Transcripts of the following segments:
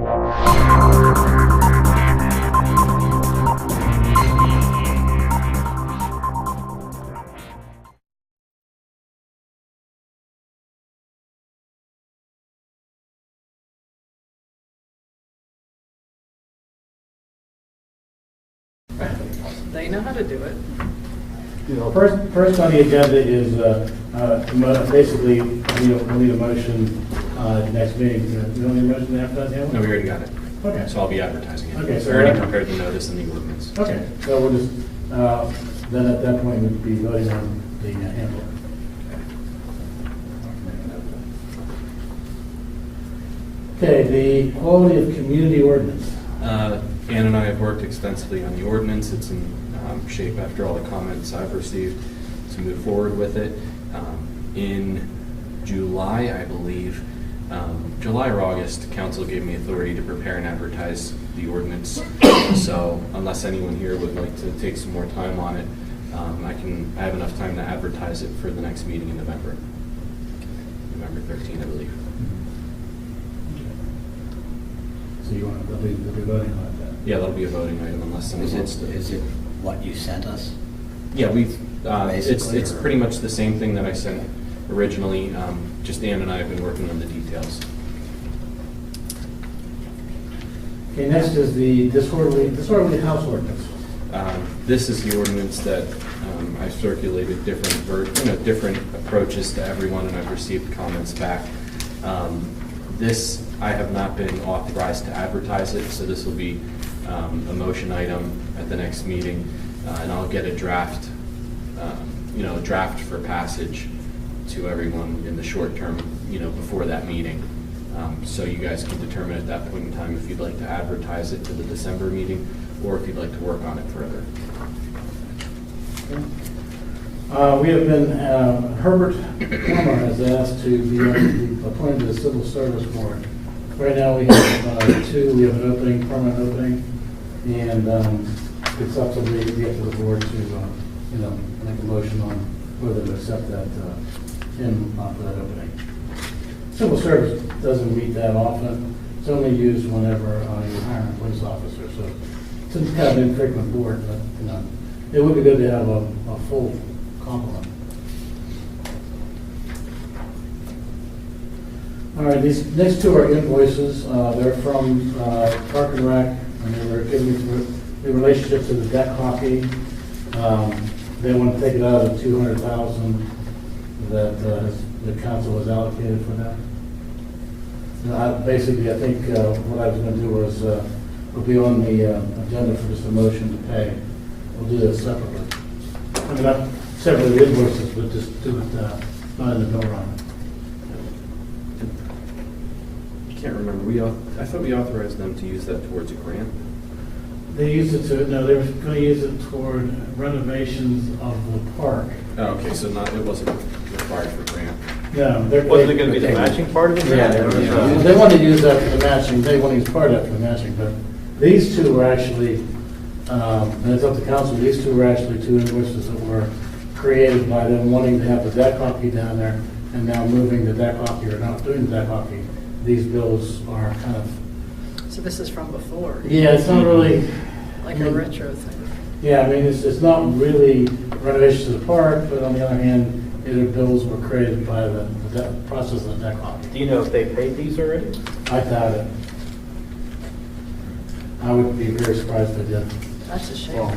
They know how to do it. First on the agenda is basically we'll need a motion next meeting. You don't need a motion to advertise the No, we already got it. Okay. So I'll be advertising it. Okay, so I already prepared the notice and the ordinance. Okay, so we'll just, then at that point we'll be voting on the handbook. Okay, the quality of community ordinance. Ann and I have worked extensively on the ordinance. It's in shape after all the comments I've received to move forward with it. In July, I believe, July or August, council gave me authority to prepare and advertise the ordinance. So unless anyone here would like to take some more time on it, I have enough time to advertise it for the next meeting in November 13, I believe. So you want to be voting on that? Yeah, that'll be a voting item unless someone wants to. Is it what you sent us? Yeah, it's Or- pretty much the same thing that I sent originally. Just Ann and I have been working on the details. Okay, next is the disorderly house ordinance. This is the ordinance that I circulated different approaches to everyone, and I've received comments back. This, I have not been authorized to advertise it, so this will be a motion item at the next meeting, and I'll get a draft, draft for passage to everyone in the short term, before that meeting. So you guys can determine at that point in time if you'd like to advertise it to the December meeting, or if you'd like to work on it further. We have been, Herbert Plummer has asked to be appointed to the Civil Service Board. Right now we have two, we have an opening, permanent opening, and it's up to the board to, make a motion on whether to accept that, him for that opening. Civil service doesn't meet that often. It's only used whenever you're hiring a police officer, so it's kind of an infrequent board, but, it would be good to have a full complement. All right, these next two are invoices. They're from Park and Rec, and they were giving me the relationship to the deck hockey. They want to take it out of the $200,000 that the council has allocated for that. Basically, I think what I was going to do was will be on the agenda for just a motion to pay. We'll do this separately. I mean, not separately invoices, but just do it not in the bill run. I can't remember. I thought we authorized them to use that towards a grant. They used it to, no, they were going to use it toward renovations of the park. Oh, okay, so it wasn't required for grant. No. Wasn't it going to be the matching part of it? Yeah, they want to use that for the matching, they want to use part of that for the matching, but these two were actually, and it's up to council, these two were actually two invoices that were created by them wanting to have the deck hockey down there, and now moving the deck hockey, or not doing the deck hockey. These bills are kind of... So this is from before? Yeah, it's not really... Like a retro thing? Yeah, I mean, it's not really renovations of the park, but on the other hand, either bills were created by the process of the deck hockey. Do you know if they paid these already? I doubt it. I would be very surprised if they did. That's a shame.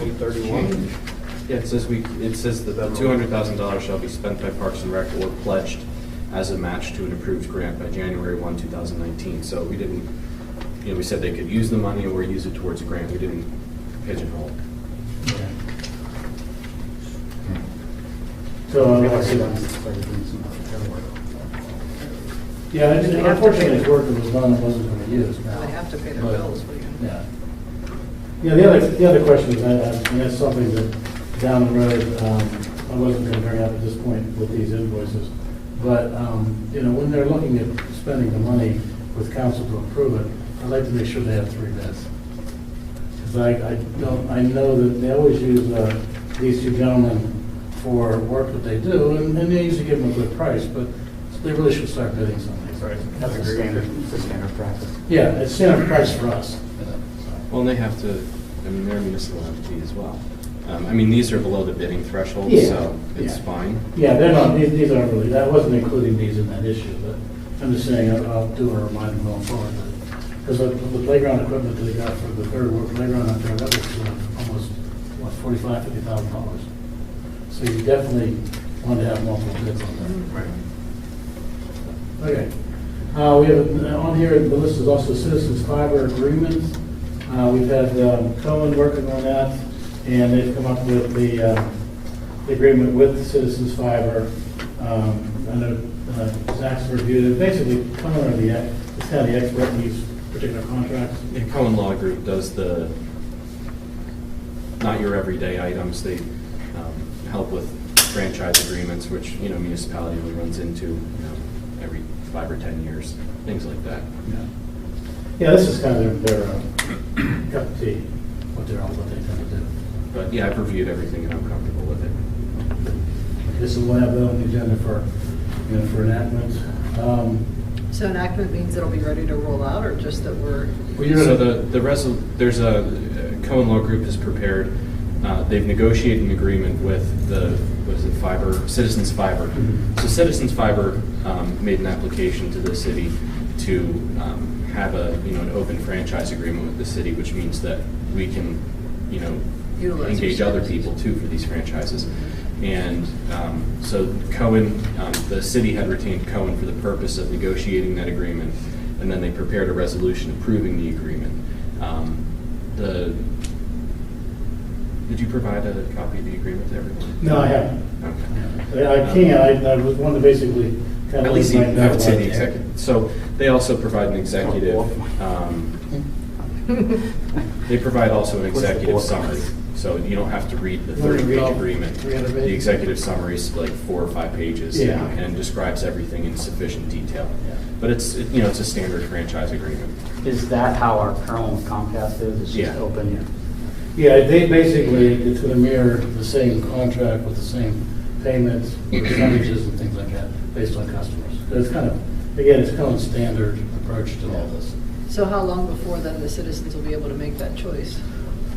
831. Yeah, it says that the $200,000 shall be spent by Parks and Rec or pledged as a match to an approved grant by January 1, 2019. So we didn't, we said they could use the money or use it towards a grant. We didn't pigeonhole. Yeah. So, yeah, unfortunately, his work that was done wasn't going to use now. They have to pay their bills. What are you gonna do? Yeah. Yeah, the other question is, and that's something that down the road, I wasn't going to bring up at this point with these invoices, but, when they're looking at spending the money with council to approve it, I'd like to make sure they have 3 bids. Because I know that they always use these two gentlemen for work that they do, and they usually give them a good price, but they really should start bidding some of these. Right. That's a standard, it's a standard practice. Yeah, it's standard price for us. Well, and they have to, I mean, they're a municipal entity as well. I mean, these are below the bidding threshold, Yeah, so it's yeah. fine. Yeah, they're not, these aren't really, that wasn't including these in that issue, but I'm just saying, I'll do a reminder going forward. Because the playground equipment that they got for the third ward playground out there, that was almost, what, $45,000, $50,000. So you definitely want to have multiple bids on that. Right. Okay. We have, on here, the list is also Citizens Fiber Agreement. We've had Cohen working on that, and they've come up with the agreement with Citizens Fiber. I know Zach's reviewed it. Basically, Cohen are it's kind of the expert in these particular contracts. Yeah, Cohen Law Group does the, not your everyday items. They help with franchise agreements, which, you know, municipality really runs into, you know, every 5 or 10 years, things like that. Yeah. Yeah, this is kind of their cup of tea, what they tend to do. But yeah, I've reviewed everything and I'm comfortable with it. This is we'll have that on the agenda for, you know, for enactment. So enactment means it'll be ready to roll out, or just that we're, So there's a Cohen Law Group has prepared. They've negotiated an agreement with Citizens Fiber. Mhm. So Citizens Fiber made an application to the city to have an open franchise agreement with the city, which means that we can, you know, Utilize engage your other services. people too for these franchises. And so Cohen, the city had retained Cohen for the purpose of negotiating that agreement, and then they prepared a resolution approving the agreement. Did you provide a copy of the agreement to everyone? No, I haven't. Okay. I can, I was one to basically kind of. At least let my I would say the know executive. So they also provide an executive, they provide also an What's the executive board? summary. So you don't have to read the You want to 30-page read agreement. 300 pages? The executive summary is like 4 or 5 pages. Yeah. And describes everything in sufficient detail. Yeah. But it's a standard franchise agreement. Is that how our current one with Comcast is? It's just Yeah. open? Yeah, they basically, it's going to mirror the same contract with the same payments, percentages and things like that, based on customers. So it's kind of, again, it's kind of a standard approach to all this. so how long before then the citizens will be able to make that choice?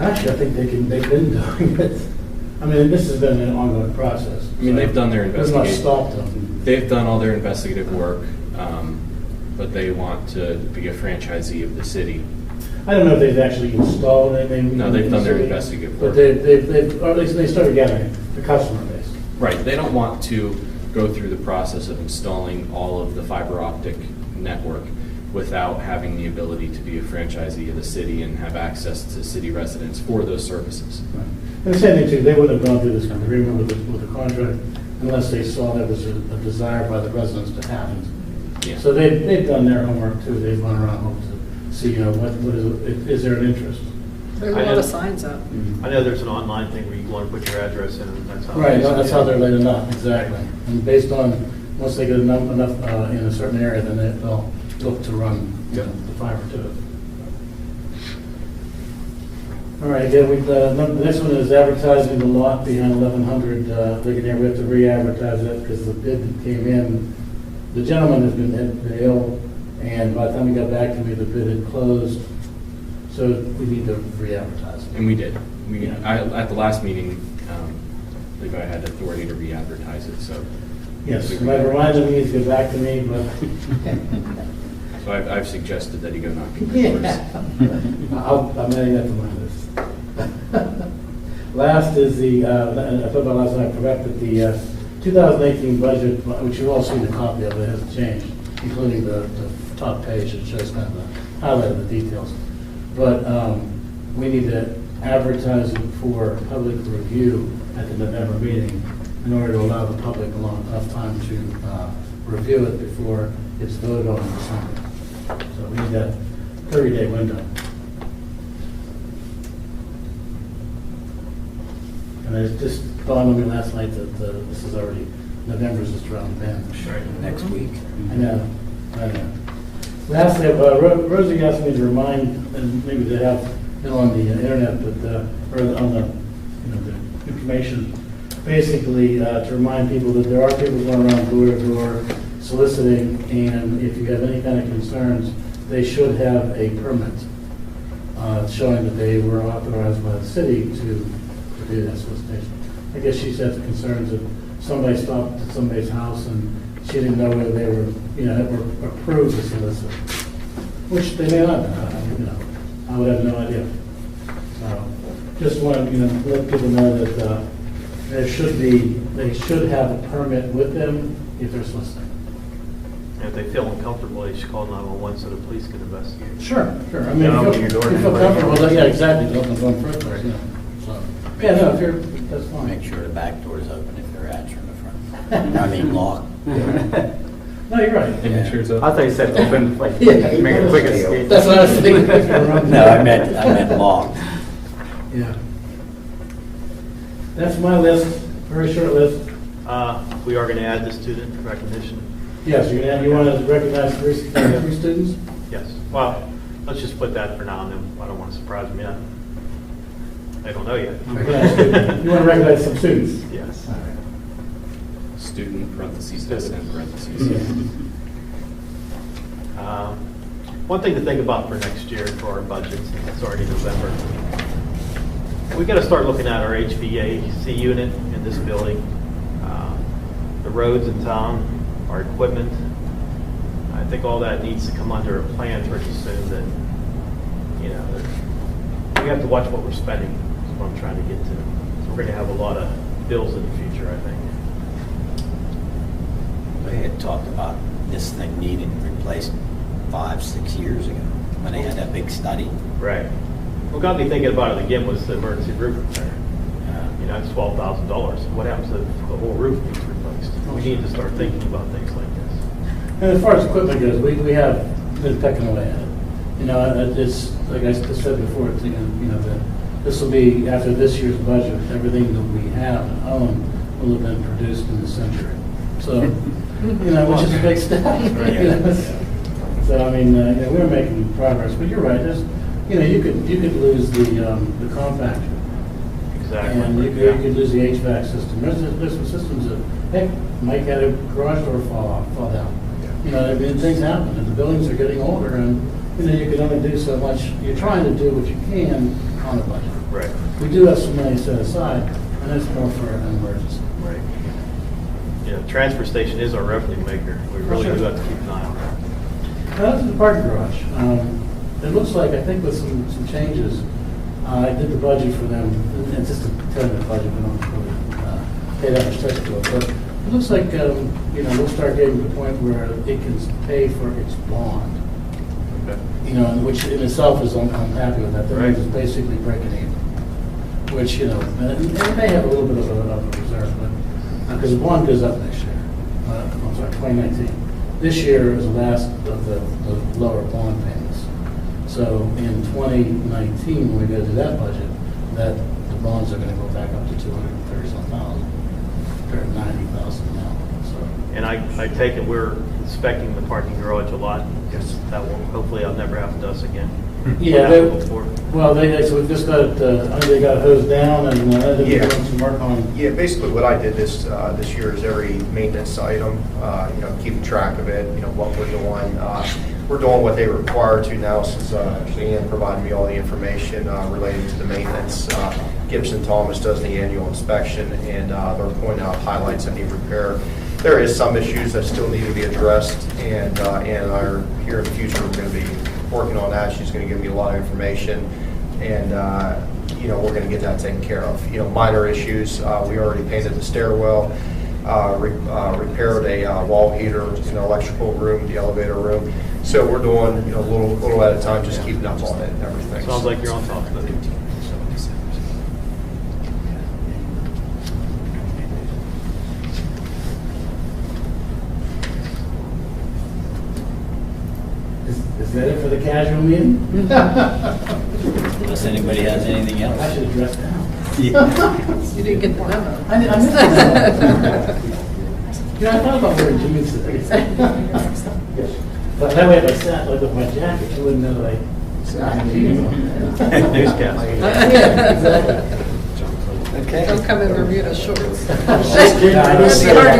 Actually, I think they've been doing it. I mean, this has been an ongoing process. I mean, they've done their Does not investigation. stop them. They've done all their investigative work, but they want to be a franchisee of the city. I don't know if they've actually installed anything. No, they've done their So- investigative But work. or at least they started gathering the customer base. Right, they don't want to go through the process of installing all of the fiber optic network without having the ability to be a franchisee of the city and have access to city residents for those services. Right. And the same thing too, they wouldn't have gone through this kind of agreement with the contract unless they saw there was a desire by the residents to have it. Yeah. So they've done their homework too, they've gone around hoping to see, you know, what is there an interest? There's a I lot know- of signs up. I know there's an online thing where you want to put your address in, and that's how. Right, that's how they're laid it up, exactly. And based on, once they get enough in a certain area, then they'll look to run Yep. the fiber to it. All right, again, the next one is advertising the lot behind 1100 Ligonier. We have to re-advertise it because the bid that came in, the gentleman had been ill, and by the time he got back to me, the bid had closed. So we need to re-advertise it. And we did. Yeah. At the last meeting, I believe I had authority to re-advertise it, so. Yes, and I reminded me to get back to me, but So I've suggested that he go knock on the doors. I'm adding that to my list. Last is I thought about last night, I corrected the 2018 budget, which you've all seen a copy of, it has changed, including the top page, it shows kind of the highlight of the details. But we need to advertise it for public review at the November meeting in order to allow the public enough time to review it before it's voted on in December. So we need that 30-day window. And it just dawned on me last night that this is already, November's just around the bend. Next week. I know. Lastly, Rosie asked me to remind, and maybe they have it on the internet, but, or on the, the information, basically to remind people that there are people going around door to door soliciting, and if you have any kind of concerns, they should have a permit showing that they were authorized by the city to do that solicitation. I guess she said the concerns that somebody stopped at somebody's house and she didn't know whether they were, were approved to solicit, which they may not have, I would have no idea. So, just want to, let people know that they should have a permit with them if they're soliciting. And if they feel uncomfortable, they should call 911 so the police can investigate. Sure. I mean, Don't if open your door you to feel anybody. comfortable, yeah, exactly, don't open the door first, So, yeah, no, if you're, that's fine. Make sure the back door is open if they're answering the front. I mean, locked. No, you're right. And make sure it's I open. thought you said open, like, Yeah. make a quick escape. That's what I was thinking. No, I meant locked. Yeah. That's my list, very short list. We are going to add the student recognition. Yes, you want to recognize three students? Yes. Well, let's just put that for now, and then I don't want to surprise them yet. I don't know yet. You want to recognize some students? Yes. All right. Student, parentheses, SN, parentheses. One thing to think about for next year for our budget, since it's already November, we got to start looking at our HVAC unit in this building, the roads in town, our equipment. I think all that needs to come under a plan pretty soon. That we have to watch what we're spending. Is what I'm trying to get to. So we're going to have a lot of bills in the future, I think. They had talked about this thing needing replaced 5-6 years ago when they had that big study. Right. What got me thinking about it again was the emergency roof repair. It's $12,000. What happens if the whole roof needs replaced? We need to start thinking about things like this. And as far as equipment goes, we have been pecking away at it. It's, like I said before, that this will be, after this year's budget, everything that we have and own will have been produced in this century. So, which is a big step. So, I mean, we're making progress, but you're right. There's, you could lose the compactor. Exactly. And you could lose the HVAC system. There's some systems that, heck, might get a garage door fall down. I mean, things happen, and the buildings are getting older, and, you can only do so much. You're trying to do what you can on a budget. Right. We do have some money set aside, and that's more for an emergency. Right. Transfer station is our revenue maker. We really do have to keep an eye on that. That's the parking garage. It looks like, I think with some changes, I did the budget for them, and it's just a tentative budget, we don't really pay that much attention to it, but it looks like, we'll start getting to the point where it can pay for its bond. Okay. Which in itself is, I'm happy with that. That Right. means it's basically breaking even. Which, and it may have a little bit of a reserve, but, because the bond goes up next year. I'm sorry, 2019. This year is the last of the lower bond payments. So in 2019, when we go to that budget, the bonds are going to go back up to 230,000. They're at 90,000 now. So. And I take it we're inspecting the parking garage a lot. Yes. That will, hopefully that'll never happen to us again. Yeah, Happened before. so we've just got, they got hosed down and they're Yeah. doing some work on. Yeah, basically what I did this year is every maintenance item, keeping track of it, what we're doing. We're doing what they require to now since Leanne provided me all the information related to the maintenance. Gibson Thomas does the annual inspection and they're pointing out highlights that need repair. There is some issues that still need to be addressed and here in the future we're going to be working on that. She's going to give me a lot of information and we're going to get that taken care of. Minor issues, we already painted the stairwell, repaired a wall heater in the electrical room, the elevator room. So we're doing a little at a time, just keeping up on it and everything. Sounds like you're on top of it. Is that it for the casual meeting? Unless anybody has anything I else. should have dressed down. You didn't get the memo. I missed that. I thought about wearing jeans today. But that way if I sat like with my jacket, you wouldn't know that I had jeans on. Newscast. Yeah, exactly. Okay. Don't come in Bermuda shorts. I It'd be hard to